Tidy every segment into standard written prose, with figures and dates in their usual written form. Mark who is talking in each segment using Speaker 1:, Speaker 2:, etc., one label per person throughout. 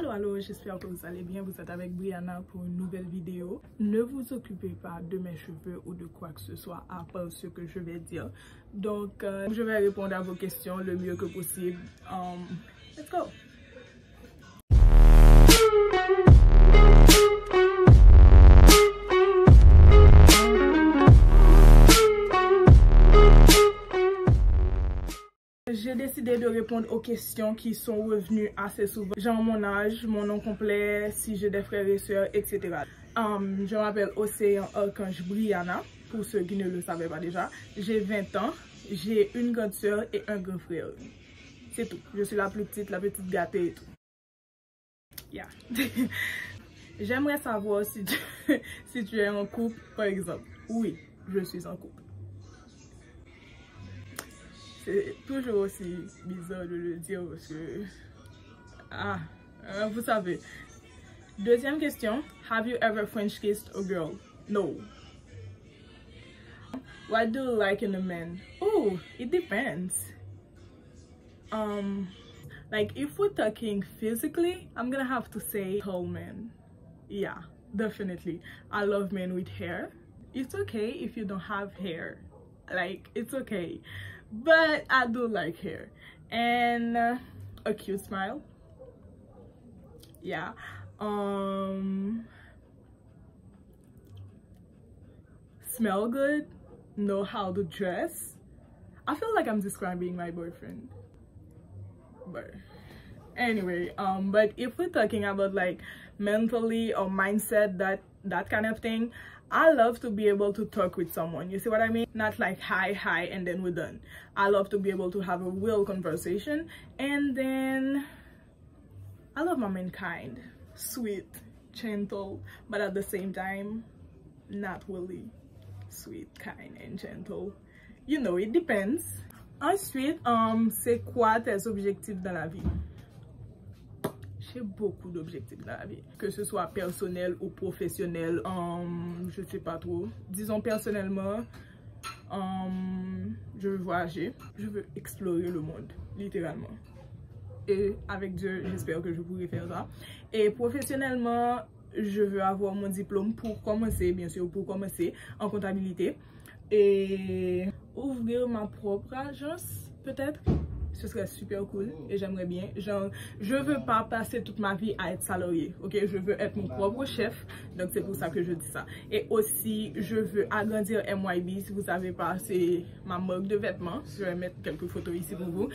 Speaker 1: Allô, j'espère que vous allez bien. Vous êtes avec Brianna pour une nouvelle vidéo. Ne vous occupez pas de mes cheveux ou de quoi que ce soit à part ce que je vais dire. Donc, je vais répondre à vos questions le mieux que possible. Let's go! J'ai décidé de répondre aux questions qui sont revenues assez souvent. Genre mon âge, mon nom complet, si j'ai des frères et sœurs, etc. Je m'appelle Océan Archange Brianna, pour ceux qui ne le savaient pas déjà. J'ai 20 ans, j'ai une grande sœur et un grand frère. C'est tout. Je suis la petite gâtée et tout. Yeah. J'aimerais savoir si tu es en couple, par exemple. Oui, je suis en couple. C'est toujours aussi bizarre de le dire parce que... vous savez. Deuxième question. Have you ever French kissed a girl? No. What do you like in a man? Oh, it depends. Like if we're talking physically, I'm gonna have to say tall men. Yeah, definitely. I love men with hair. It's okay if you don't have hair. Like, it's okay. But I do like hair. And a cute smile. Yeah. Smell good. Know how to dress. I feel like I'm describing my boyfriend. But anyway, but if we're talking about like mentally or mindset, that kind of thing, I love to be able to talk with someone. You see what I mean? Not like hi and then we're done. I love to be able to have a real conversation. And then I love my man kind, sweet, gentle, but at the same time not really sweet, kind and gentle. You know, it depends. Ensuite, c'est quoi tes objectifs dans la vie? J'ai beaucoup d'objectifs dans la vie, que ce soit personnel ou professionnel. Je sais pas trop. Disons personnellement, je veux voyager, je veux explorer le monde, littéralement. Et avec Dieu, j'espère que je pourrai faire ça. Et professionnellement, je veux avoir mon diplôme pour commencer, bien sûr, pour commencer en comptabilité. Et ouvrir ma propre agence, peut-être. Ce serait super cool et j'aimerais bien. Genre, je veux pas passer toute ma vie à être salarié, ok? Je veux être mon propre chef, donc c'est pour ça que je dis ça. Et aussi, je veux agrandir MYB. Si vous savez pas, c'est ma marque de vêtements. Je vais mettre quelques photos ici pour vous.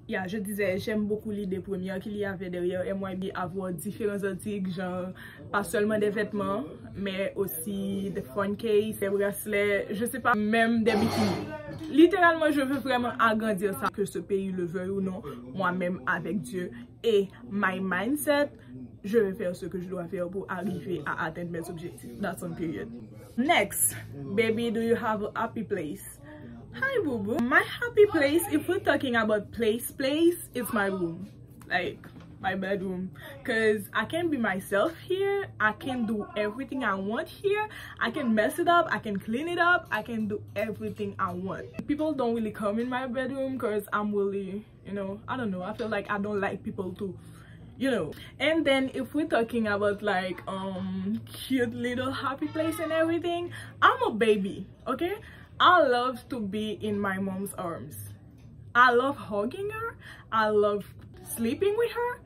Speaker 1: Yeah, je disais, j'aime beaucoup l'idée première qu'il y avait derrière MYB, avoir différents articles, genre pas seulement des vêtements, mais aussi des phone cases, des bracelets, je sais pas, même des bikinis. Littéralement, je veux vraiment agrandir ça, que ce pays le veuille ou non, moi-même avec Dieu et my mindset, je vais faire ce que je dois faire pour arriver à atteindre mes objectifs. That's on period. Next, baby, do you have a happy place? Hi boo boo. My happy place, if we're talking about place, it's my room, like my bedroom, because I can be myself here. I can do everything I want here. I can mess it up, I can clean it up, I can do everything I want. People don't really come in my bedroom because I'm really, you know, I don't know, I feel like I don't like people to, you know. And then if we're talking about like cute little happy place and everything, I'm a baby, okay? I love to be in my mom's arms. I love hugging her. I love sleeping with her.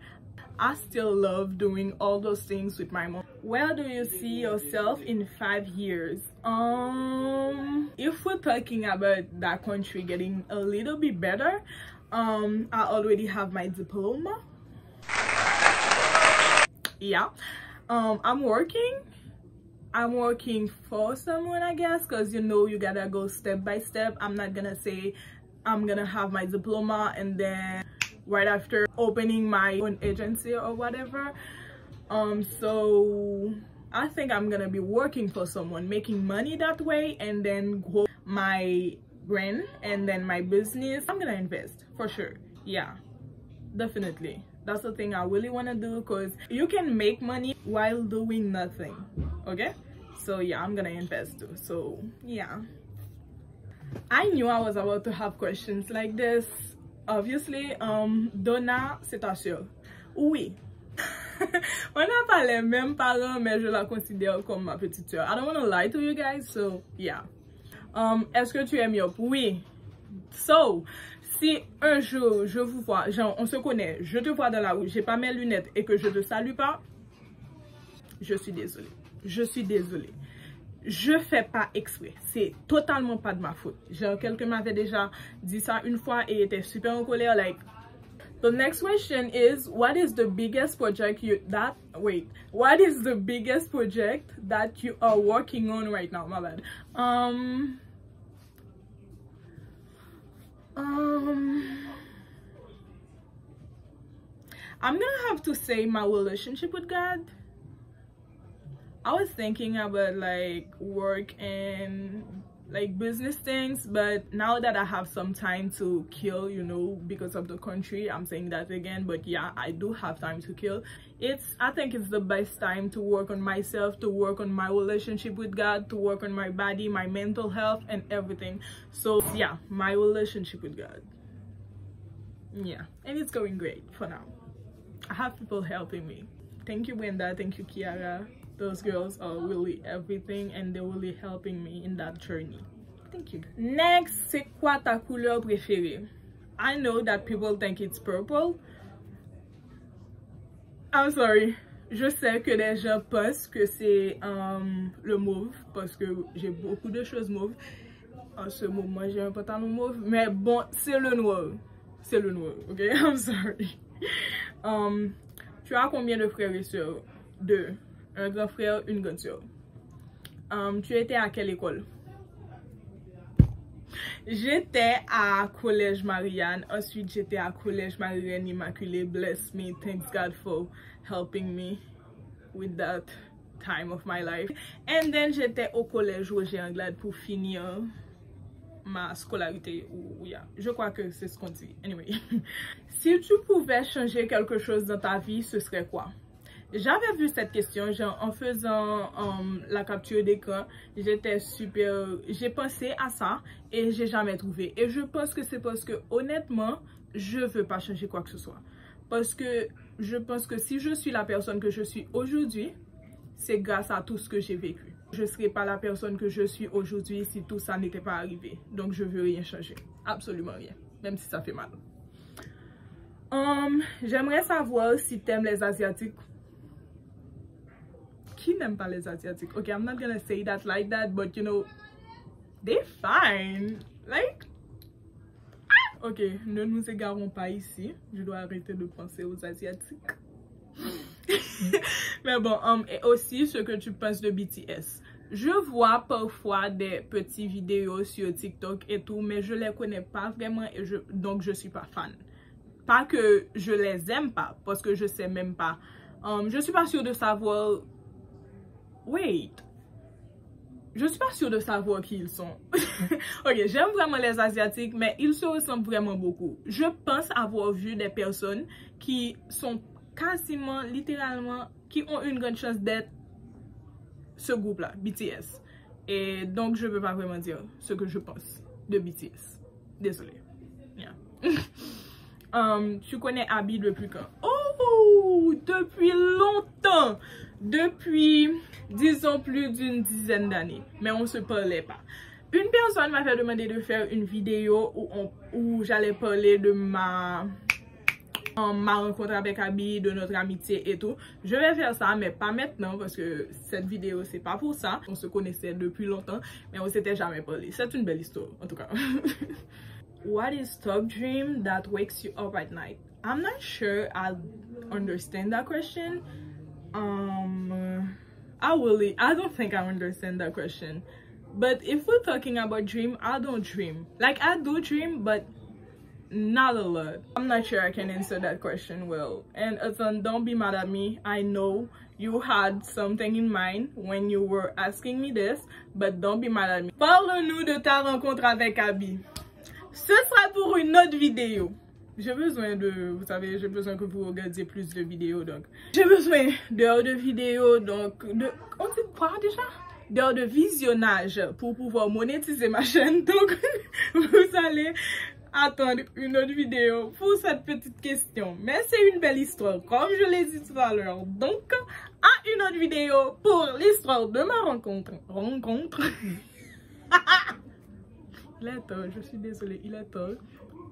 Speaker 1: I still love doing all those things with my mom. Where do you see yourself in 5 years? If we're talking about that country getting a little bit better, I already have my diploma. Yeah. I'm working for someone, I guess, because you know you gotta go step by step. I'm not gonna say I'm gonna have my diploma and then right after opening my own agency or whatever. So I think I'm gonna be working for someone, making money that way, and then grow my brand and then my business. I'm gonna invest for sure. Yeah, definitely. That's the thing I really want to do, because you can make money while doing nothing, okay? So yeah, I'm gonna invest too. So yeah, I knew I was about to have questions like this, obviously. Donna, c'est ta sœur? Oui. On n'a pas les mêmes parents, mais je la considère comme ma petite soeur. I don't want to lie to you guys, so yeah. Est-ce que tu aimes Yop? Oui. So, si un jour je vous vois, genre on se connaît, je te vois dans la rue, j'ai pas mes lunettes et que je te salue pas, je suis désolée. Je suis désolée. Je fais pas exprès. C'est totalement pas de ma faute. Genre, quelqu'un m'avait déjà dit ça une fois et était super en colère. Like, the next question is, what is the biggest project what is the biggest project that you are working on right now? My bad. I'm gonna have to say my relationship with God. I was thinking about like work and like business things, but now that I have some time to kill, you know, because of the country, I'm saying that again, but yeah, I do have time to kill. I think it's the best time to work on myself, to work on my relationship with God, to work on my body, my mental health and everything. So yeah, my relationship with God. Yeah, and it's going great for now. I have people helping me. Thank you, Brenda. Thank you, Kiara. Those girls are really everything and they're really helping me in that journey. Thank you. Next, c'est quoi ta couleur préférée? I know that people think it's purple. I'm sorry. Je sais que les gens pensent que c'est le mauve parce que j'ai beaucoup de choses mauves. En ce moment, j'ai un pantalon mauve. Mais bon, c'est le noir. C'est le noir, ok? I'm sorry. Tu as combien de frères et sœurs? 2. Un grand frère, une grande sœur. Tu étais à quelle école? J'étais à Collège Marianne. Ensuite, j'étais à Collège Marianne Immaculée. Bless me. Thanks God for helping me with that time of my life. And then, j'étais au Collège Roger Anglade pour finir ma scolarité. Yeah. Je crois que c'est ce qu'on dit. Anyway. Si tu pouvais changer quelque chose dans ta vie, ce serait quoi? J'avais vu cette question, genre en faisant la capture d'écran, j'ai pensé à ça et j'ai jamais trouvé. Et je pense que c'est parce que honnêtement, je veux pas changer quoi que ce soit. Parce que je pense que si je suis la personne que je suis aujourd'hui, c'est grâce à tout ce que j'ai vécu. Je serais pas la personne que je suis aujourd'hui si tout ça n'était pas arrivé. Donc je veux rien changer, absolument rien, même si ça fait mal. J'aimerais savoir si t'aimes les Asiatiques. Qui n'aime pas les Asiatiques? Okay, I'm not gonna say that like that, but you know, they're fine. Like, ok, ne nous égarons pas ici. Je dois arrêter de penser aux Asiatiques. Mais bon, et aussi ce que tu penses de BTS. Je vois parfois des petites vidéos sur TikTok et tout, mais je les connais pas vraiment et donc je suis pas fan. Pas que je les aime pas, parce que je sais même pas. Je suis pas sûre de savoir. Wait. Je suis pas sûre de savoir qui ils sont. Ok, j'aime vraiment les Asiatiques, mais ils se ressemblent vraiment beaucoup. Je pense avoir vu des personnes qui sont quasiment, littéralement, qui ont une grande chance d'être ce groupe-là, BTS. Et donc, je peux pas vraiment dire ce que je pense de BTS. Désolée. Yeah. Tu connais Abby depuis quand? Oh, depuis longtemps. Depuis, disons, plus d'une dizaine d'années. Mais on se parlait pas. Une personne m'a fait demander de faire une vidéo où j'allais parler de ma rencontre avec Abby, de notre amitié et tout. Je vais faire ça, mais pas maintenant parce que cette vidéo, c'est pas pour ça. On se connaissait depuis longtemps, mais on s'était jamais parlé. C'est une belle histoire, en tout cas. What is top dream that wakes you up at night? I'm not sure I understand that question. I don't think I understand that question. But if we're talking about dream, I don't dream. Like, I do dream, but not a lot. I'm not sure I can answer that question well. And Ethan, don't be mad at me. I know you had something in mind when you were asking me this, but don't be mad at me. Parle-nous de ta rencontre avec Abby. Ce sera pour une autre vidéo. J'ai besoin de, vous savez, j'ai besoin que vous regardiez plus de vidéos, donc. J'ai besoin d'heures de vidéos, donc, on dit quoi déjà? D'heures de visionnage pour pouvoir monétiser ma chaîne, donc, vous allez attendre une autre vidéo pour cette petite question. Mais c'est une belle histoire, comme je l'ai dit tout à l'heure. Donc, à une autre vidéo pour l'histoire de ma rencontre. Il est tard, je suis désolée, il est tard.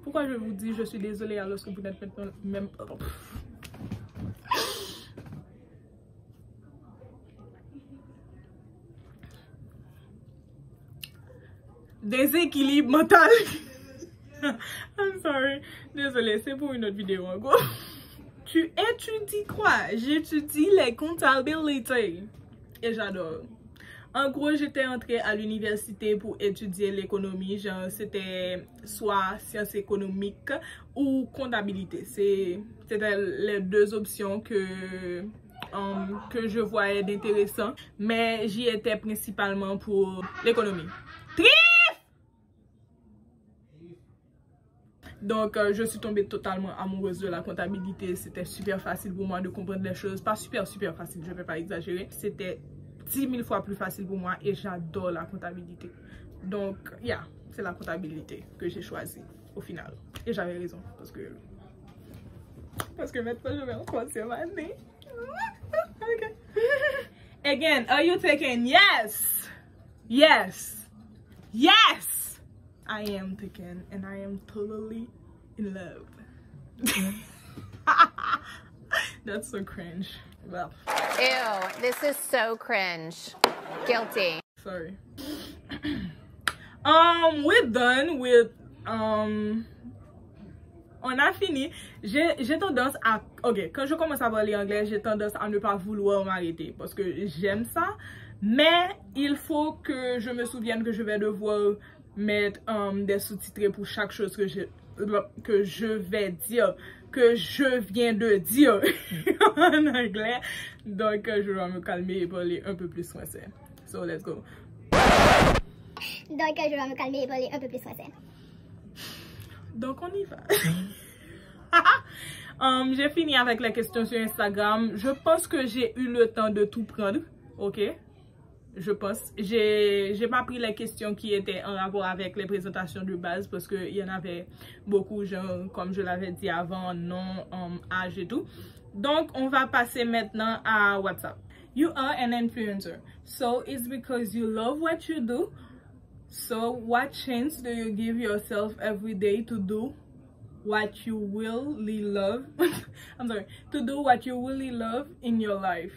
Speaker 1: Pourquoi je vous dis je suis désolée alors que vous n'êtes maintenant même... Déséquilibre mental. I'm sorry. Désolée, c'est pour une autre vidéo en gros. Tu étudies quoi? J'étudie les comptabilités. Et j'adore. En gros, j'étais entrée à l'université pour étudier l'économie. Genre, c'était soit sciences économiques ou comptabilité. C'était les deux options que je voyais d'intéressant. Mais j'y étais principalement pour l'économie. Donc, je suis tombée totalement amoureuse de la comptabilité. C'était super facile pour moi de comprendre les choses. Pas super facile, je ne vais pas exagérer. C'était 10 000 fois plus facile pour moi et j'adore la comptabilité. Donc, c'est la comptabilité que j'ai choisie au final. Et j'avais raison parce que maintenant je vais en 3e année. Okay. Again, are you taking? Yes! Yes! Yes! I am taken and I am totally in love. That's so cringe. Well.
Speaker 2: Ew, this is so cringe. Guilty.
Speaker 1: Sorry. We're done with on a fini. J'ai tendance à quand je commence à parler anglais, j'ai tendance à ne pas vouloir m'arrêter parce que j'aime ça, mais il faut que je me souvienne que je vais devoir mettre des sous-titrés pour chaque chose que je vais dire, que je viens de dire en anglais. Donc, je vais me calmer et parler un peu plus français. So, let's go.
Speaker 3: Donc, je vais me calmer et parler un peu plus français.
Speaker 1: Donc, on y va. J'ai fini avec les questions sur Instagram. Je pense que j'ai eu le temps de tout prendre. Ok? Je pense. J'ai pas pris les questions qui étaient en rapport avec les présentations de base parce qu'il y en avait beaucoup, genre, comme je l'avais dit avant, nom, âge et tout. Donc, on va passer maintenant à WhatsApp. You are an influencer. So, it's because you love what you do. So, what chance do you give yourself every day to do what you really love? I'm sorry. To do what you really love in your life.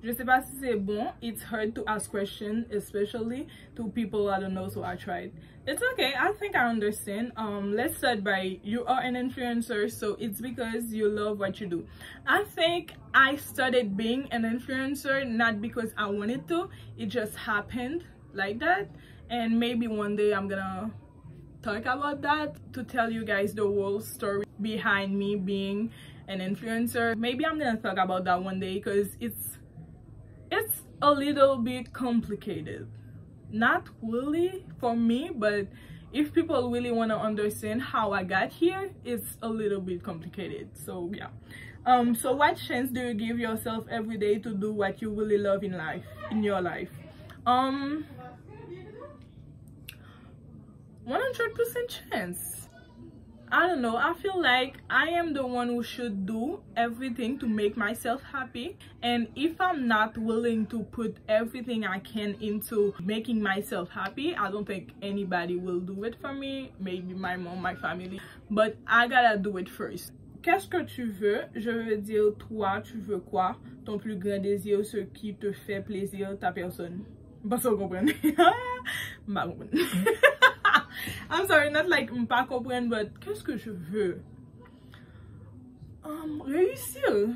Speaker 1: Je sais pas si c'est bon. It's hard to ask questions, especially to people I don't know, so I tried. It's okay. I think I understand. Let's start by you are an influencer, so it's because you love what you do. I think I started being an influencer not because I wanted to. It just happened like that. And maybe one day I'm gonna talk about that to tell you guys the whole story behind me being an influencer. Maybe I'm gonna talk about that one day because it's a little bit complicated. Not really for me, but if people really want to understand how I got here, it's a little bit complicated. So yeah. So what chance do you give yourself every day to do what you really love in your life? 100% chance. I don't know, I feel like I am the one who should do everything to make myself happy, and if I'm not willing to put everything I can into making myself happy, I don't think anybody will do it for me. Maybe my mom, my family, but I gotta do it first. Qu'est-ce que tu veux? Je veux dire, toi, tu veux quoi? Ton plus grand désir, ce qui te fait plaisir, ta personne. Pas ça, vous comprenez? Bah, vous comprenez. I'm sorry, not like pas comprendre, but qu'est-ce que je veux? Réussir.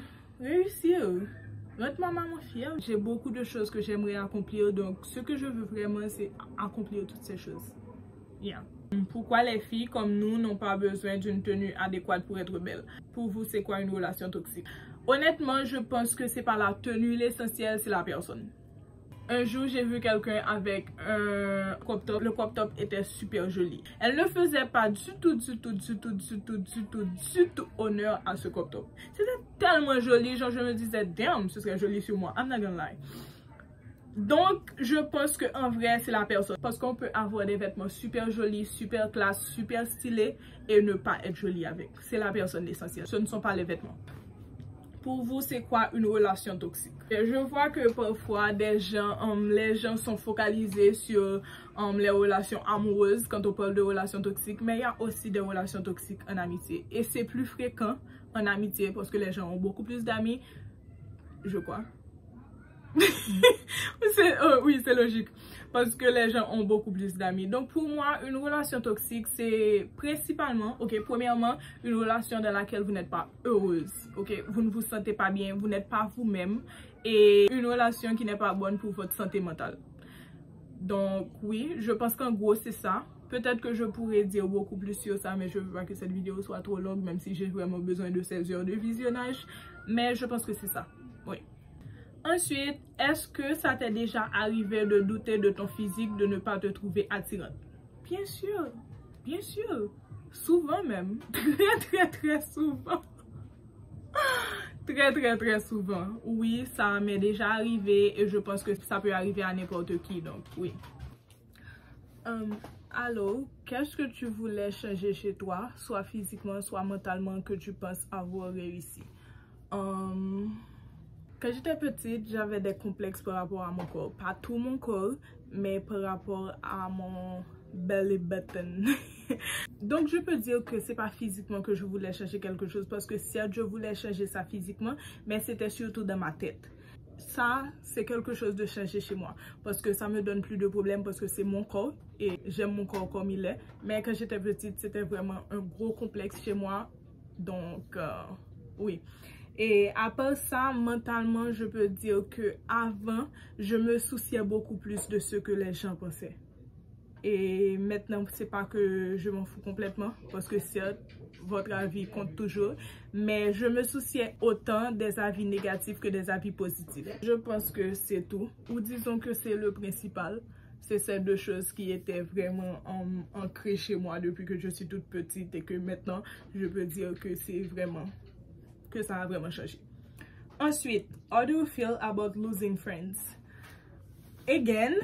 Speaker 1: Rendre ma maman fière. J'ai beaucoup de choses que j'aimerais accomplir, donc ce que je veux vraiment, c'est accomplir toutes ces choses. Yeah. Pourquoi les filles comme nous n'ont pas besoin d'une tenue adéquate pour être belles? Pour vous, c'est quoi une relation toxique? Honnêtement, je pense que c'est pas la tenue, l'essentiel, c'est la personne. Un jour, j'ai vu quelqu'un avec un crop top. Le crop top était super joli. Elle ne faisait pas du tout honneur à ce crop top. C'était tellement joli, genre je me disais, damn, ce serait joli sur moi. I'm not gonna lie. Donc, je pense qu'en vrai, c'est la personne. Parce qu'on peut avoir des vêtements super jolis, super classe, super stylés et ne pas être joli avec. C'est la personne l'essentiel. Ce ne sont pas les vêtements. Pour vous, c'est quoi une relation toxique? Et je vois que parfois, les gens sont focalisés sur les relations amoureuses quand on parle de relations toxiques. Mais il y a aussi des relations toxiques en amitié. Et c'est plus fréquent en amitié parce que les gens ont beaucoup plus d'amis. Je crois. Oui, c'est logique. Parce que les gens ont beaucoup plus d'amis. Donc pour moi, une relation toxique, c'est principalement, premièrement, une relation dans laquelle vous n'êtes pas heureuse. Vous ne vous sentez pas bien, vous n'êtes pas vous-même. Et une relation qui n'est pas bonne pour votre santé mentale. Donc oui, je pense qu'en gros, c'est ça. Peut-être que je pourrais dire beaucoup plus sur ça, mais je veux pas que cette vidéo soit trop longue, même si j'ai vraiment besoin de 16 heures de visionnage. Mais je pense que c'est ça. Oui. Ensuite, est-ce que ça t'est déjà arrivé de douter de ton physique, de ne pas te trouver attirante? Bien sûr, bien sûr. Souvent même. Très souvent. Très souvent. Oui, ça m'est déjà arrivé et je pense que ça peut arriver à n'importe qui, donc oui. Allô, qu'est-ce que tu voulais changer chez toi, soit physiquement, soit mentalement, que tu penses avoir réussi? Quand j'étais petite, j'avais des complexes par rapport à mon corps. Pas tout mon corps, mais par rapport à mon belly button. Donc, je peux dire que c'est pas physiquement que je voulais changer quelque chose. Parce que certes, je voulais changer ça physiquement, mais c'était surtout dans ma tête. Ça, c'est quelque chose de changer chez moi. Parce que ça me donne plus de problèmes parce que c'est mon corps. Et j'aime mon corps comme il est. Mais quand j'étais petite, c'était vraiment un gros complexe chez moi. Donc, oui. Et à part ça, mentalement, je peux dire que avant, je me souciais beaucoup plus de ce que les gens pensaient. Et maintenant, c'est pas que je m'en fous complètement, parce que certes, votre avis compte toujours, mais je me souciais autant des avis négatifs que des avis positifs. Je pense que c'est tout, ou disons que c'est le principal. C'est ces deux choses qui étaient vraiment ancrées chez moi depuis que je suis toute petite et que maintenant, je peux dire que c'est vraiment... que ça a vraiment changé. Ensuite, how do you feel about losing friends? Again,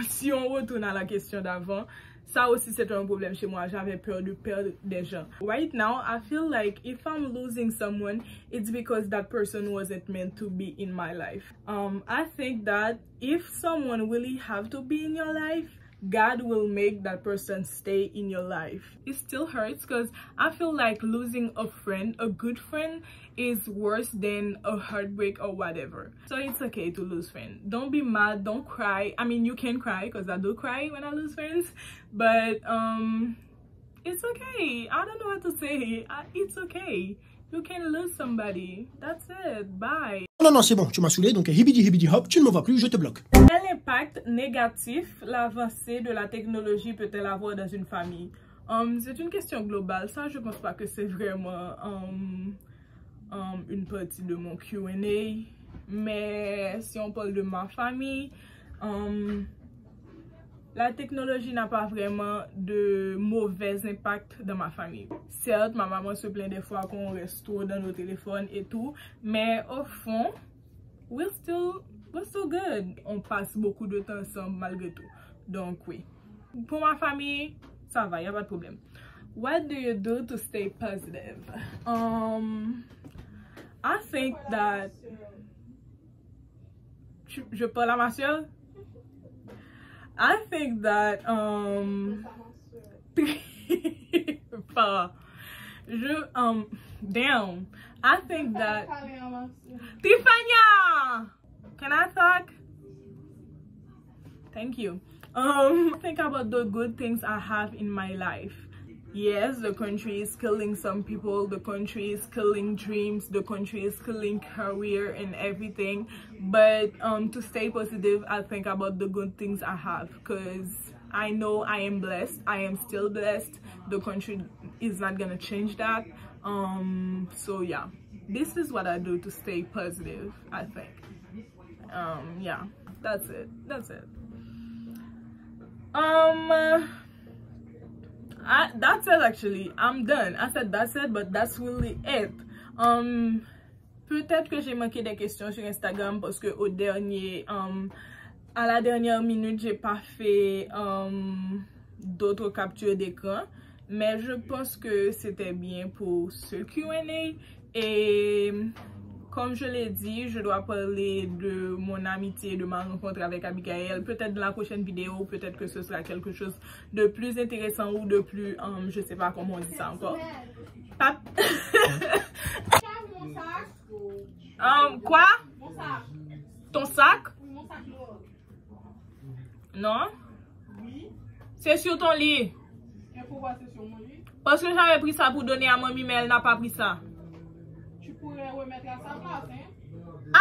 Speaker 1: si on retourne à la question d'avant, ça aussi c'est un problème chez moi. J'avais peur de perdre des gens. Right now, I feel like if I'm losing someone, it's because that person wasn't meant to be in my life. I think that if someone really have to be in your life, God will make that person stay in your life. It still hurts because I feel like losing a friend, a good friend, is worse than a heartbreak or whatever. So it's okay to lose friends. Don't be mad, don't cry. I mean, you can cry because I do cry when I lose friends, but it's okay. I don't know what to say. It's okay. You can lose somebody. That's it. Bye.
Speaker 4: Non, c'est bon, tu m'as saoulé, donc hibidi hop, tu ne me vois plus, je te bloque.
Speaker 1: Quel impact négatif l'avancée de la technologie peut-elle avoir dans une famille? C'est une question globale. Ça, je pense pas que c'est vraiment une partie de mon Q&A. Mais si on parle de ma famille, la technologie n'a pas vraiment de mauvais impact dans ma famille. Certes, ma maman se plaint des fois qu'on reste trop dans nos téléphones et tout, mais au fond, we're still good. On passe beaucoup de temps ensemble malgré tout. Donc oui. Pour ma famille, ça va, il n'y a pas de problème. What do you do to stay positive? I think that... Je parle à ma soeur? I think that damn. I think that Tiffanya, can I talk? Thank you. Think about the good things I have in my life. Yes, the country is killing some people, the country is killing dreams, the country is killing career and everything. But to stay positive, I think about the good things I have, because I know I am blessed. I am still blessed. The country is not gonna change that. So yeah, this is what I do to stay positive, I think. Yeah, that's it. That's it actually. I'm done. I said that's it, but that's really it. peut-être que j'ai manqué des questions sur Instagram parce que à la dernière minute, j'ai pas fait d'autres captures d'écran. Mais je pense que c'était bien pour ce Q&A. Et comme je l'ai dit, je dois parler de mon amitié, de ma rencontre avec Abigail. Peut-être dans la prochaine vidéo, peut-être que ce sera quelque chose de plus intéressant ou de plus... je sais pas comment on dit ça encore. Quoi? Ton sac? Non? Oui. C'est sur ton lit. Et pourquoi c'est sur mon lit? Parce que j'avais pris ça pour donner à mamie, mais elle n'a pas pris ça. Tu pourrais remettre à sa place, hein?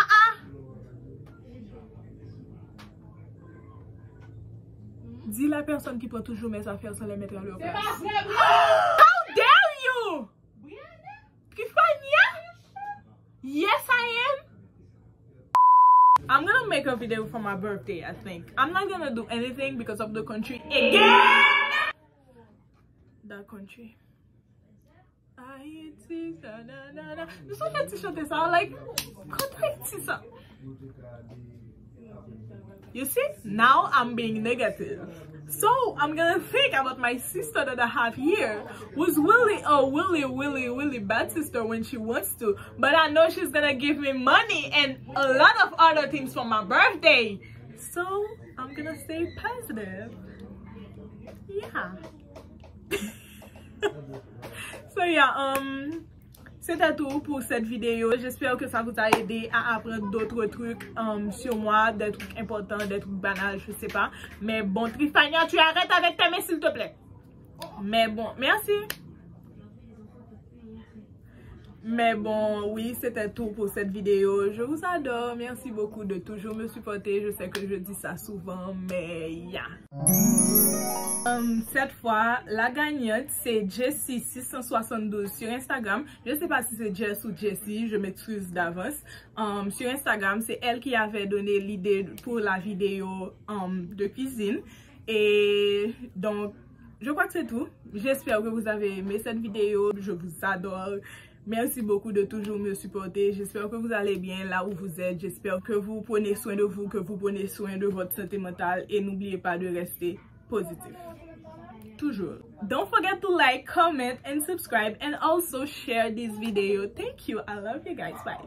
Speaker 1: Dis la personne qui prend toujours mes affaires sans les mettre à leur place. How dare you? Trifania? Yes, I am. I'm gonna make a video for my birthday, I think. I'm not gonna do anything because of the country again. That country. Je suis en train de chanter ça, like, ça. You see, now I'm being negative. So I'm gonna think about my sister that I have here, who's really a really bad sister when she wants to. But I know she's gonna give me money and a lot of other things for my birthday. So I'm gonna stay positive. Yeah. So yeah, c'était tout pour cette vidéo. J'espère que ça vous a aidé à apprendre d'autres trucs sur moi, des trucs importants, des trucs banals, je sais pas. Mais bon, Trifania, tu arrêtes avec tes mains s'il te plaît. Mais bon, merci. Mais bon, oui, c'était tout pour cette vidéo. Je vous adore. Merci beaucoup de toujours me supporter. Je sais que je dis ça souvent, mais yeah. Cette fois, la gagnante, c'est Jessie672 sur Instagram. Je sais pas si c'est Jess ou Jessie, je m'excuse d'avance. Sur Instagram, c'est elle qui avait donné l'idée pour la vidéo de cuisine. Et donc, je crois que c'est tout. J'espère que vous avez aimé cette vidéo. Je vous adore. Merci beaucoup de toujours me supporter. J'espère que vous allez bien là où vous êtes. J'espère que vous prenez soin de vous, que vous prenez soin de votre santé mentale. Et n'oubliez pas de rester positif. Toujours. Don't forget to like, comment, and subscribe. And also share this video. Thank you. I love you guys. Bye.